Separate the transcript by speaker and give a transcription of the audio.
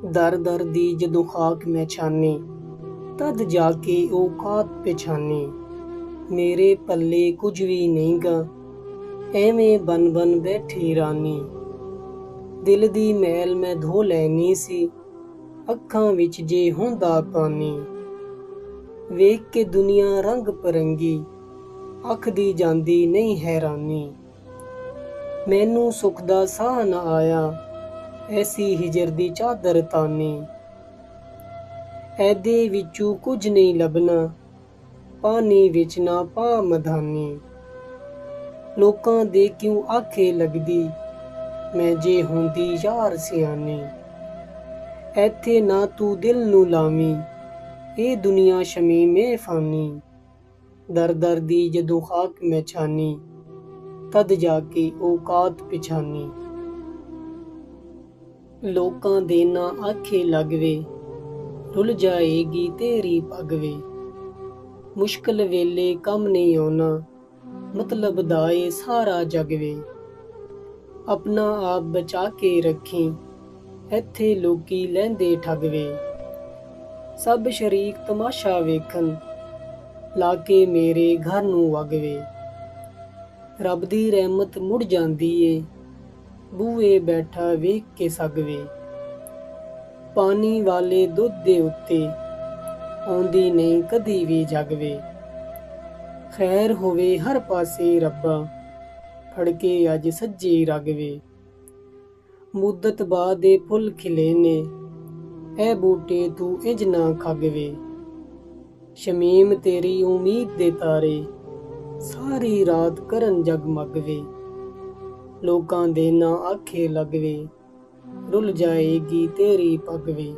Speaker 1: ਦਰ ਦਰ ਦੀ ਜਦੋਂ ਖਾਕ ਮੈਂ ਛਾਨੀ, ਤਦ ਜਾ ਕੇ ਔਕਾਤ ਪਛਾਨੀ। ਮੇਰੇ ਪੱਲੇ ਕੁਝ ਵੀ ਨਹੀਂ ਗਾ, ਐਵੇਂ ਬਨ ਬਨ ਬੈਠੀ ਰਾਨੀ। ਦਿਲ ਦੀ ਮੈਲ ਮੈਂ ਧੋ ਲੈਣੀ ਸੀ, ਅੱਖਾਂ ਵਿੱਚ ਜੇ ਹੁੰਦਾ ਪਾਣੀ। ਵੇਖ ਕੇ ਦੁਨੀਆ ਰੰਗ ਪਰੰਗੀ, ਅੱਖ ਦੀ ਜਾਂਦੀ ਨਹੀਂ ਹੈਰਾਨੀ। ਮੈਨੂੰ ਸੁੱਖ ਦਾ ਸਾਹ ਨਾ ਆਇਆ, ਐਸੀ ਹਿਜਰ ਦੀ ਚਾਦਰ ਤਾਨੀ। ਇਹਦੇ ਵਿੱਚੋਂ ਕੁਝ ਨਹੀਂ ਲੱਭਣਾ, ਪਾਣੀ ਵਿੱਚ ਨਾ ਪਾ ਮਧਾਨੀ। ਲੋਕਾਂ ਦੇ ਕਿਉਂ ਆਖੇ ਲੱਗਦੀ, ਮੈਂ ਜੇ ਹੁੰਦੀ ਯਾਰ ਸਿਆਣੀ। ਇੱਥੇ ਨਾ ਤੂੰ ਦਿਲ ਨੂੰ ਲਾਵੀਂ, ਇਹ ਦੁਨੀਆ ਸ਼ਮੀਮੇ ਫਾਨੀ। ਦਰ ਦਰ ਦੀ ਜਦੋਂ ਖਾਕ ਮੈਂ ਛਾਨੀ, ਤਦ ਜਾ ਕੇ ਔਕਾਤ ਪਛਾਨੀ। ਲੋਕਾਂ ਦੇ ਨਾ ਆਖੇ ਲੱਗ ਵੇ, ਰੁੱਲ ਜਾਏਗੀ ਤੇਰੀ ਪੱਗ ਵੇ। ਮੁਸ਼ਕਲ ਵੇਲੇ ਕੰਮ ਨਹੀਂ ਆਉਣਾ, ਮਤਲਬ ਦਾ ਏ ਸਾਰਾ ਜਗ ਵੇ। ਆਪਣਾ ਆਪ ਬਚਾ ਕੇ ਰੱਖੀ, ਇੱਥੇ ਲੋਕੀ ਲੈਂਦੇ ਠੱਗ ਵੇ। ਸਭ ਸ਼ਰੀਕ ਤਮਾਸ਼ਾ ਵੇਖਣ, ਲਾ ਕੇ ਮੇਰੇ ਘਰ ਨੂੰ ਵਗ ਵੇ। ਰੱਬ ਦੀ ਰਹਿਮਤ ਮੁੜ ਜਾਂਦੀ ਏ, ਬੂਹੇ ਬੈਠਾ ਵੇਖ ਕੇ ਸੱਗ ਵੇ। ਪਾਣੀ ਵਾਲੇ ਦੁੱਧ ਦੇ ਉੱਤੇ, ਆਉਂਦੀ ਨਹੀਂ ਕਦੀ ਵੀ ਜਗ ਵੇ। ਖੈਰ ਹੋਵੇ ਹਰ ਪਾਸੇ ਰੱਬਾ, ਫੜ ਕੇ ਅੱਜ ਸੱਜੇ ਰਗ ਵੇ। ਮੁੱਦਤ ਬਾਅਦ ਦੇ ਫੁੱਲ ਖਿਲੇ ਨੇ, ਇਹ ਬੂਟੇ ਤੂੰ ਇੰਜ ਨਾ ਖੱਗ ਵੇ। ਸ਼ਮੀਮ ਤੇਰੀ ਉਮੀਦ ਦੇ ਤਾਰੇ, ਸਾਰੀ ਰਾਤ ਕਰਨ ਜਗਮਗ ਵੇ। ਲੋਕਾਂ ਦੇ ਨਾ ਆਖੇ ਲੱਗ ਵੇ, ਰੁੱਲ ਜਾਏਗੀ ਤੇਰੀ ਪੱਗ ਵੇ।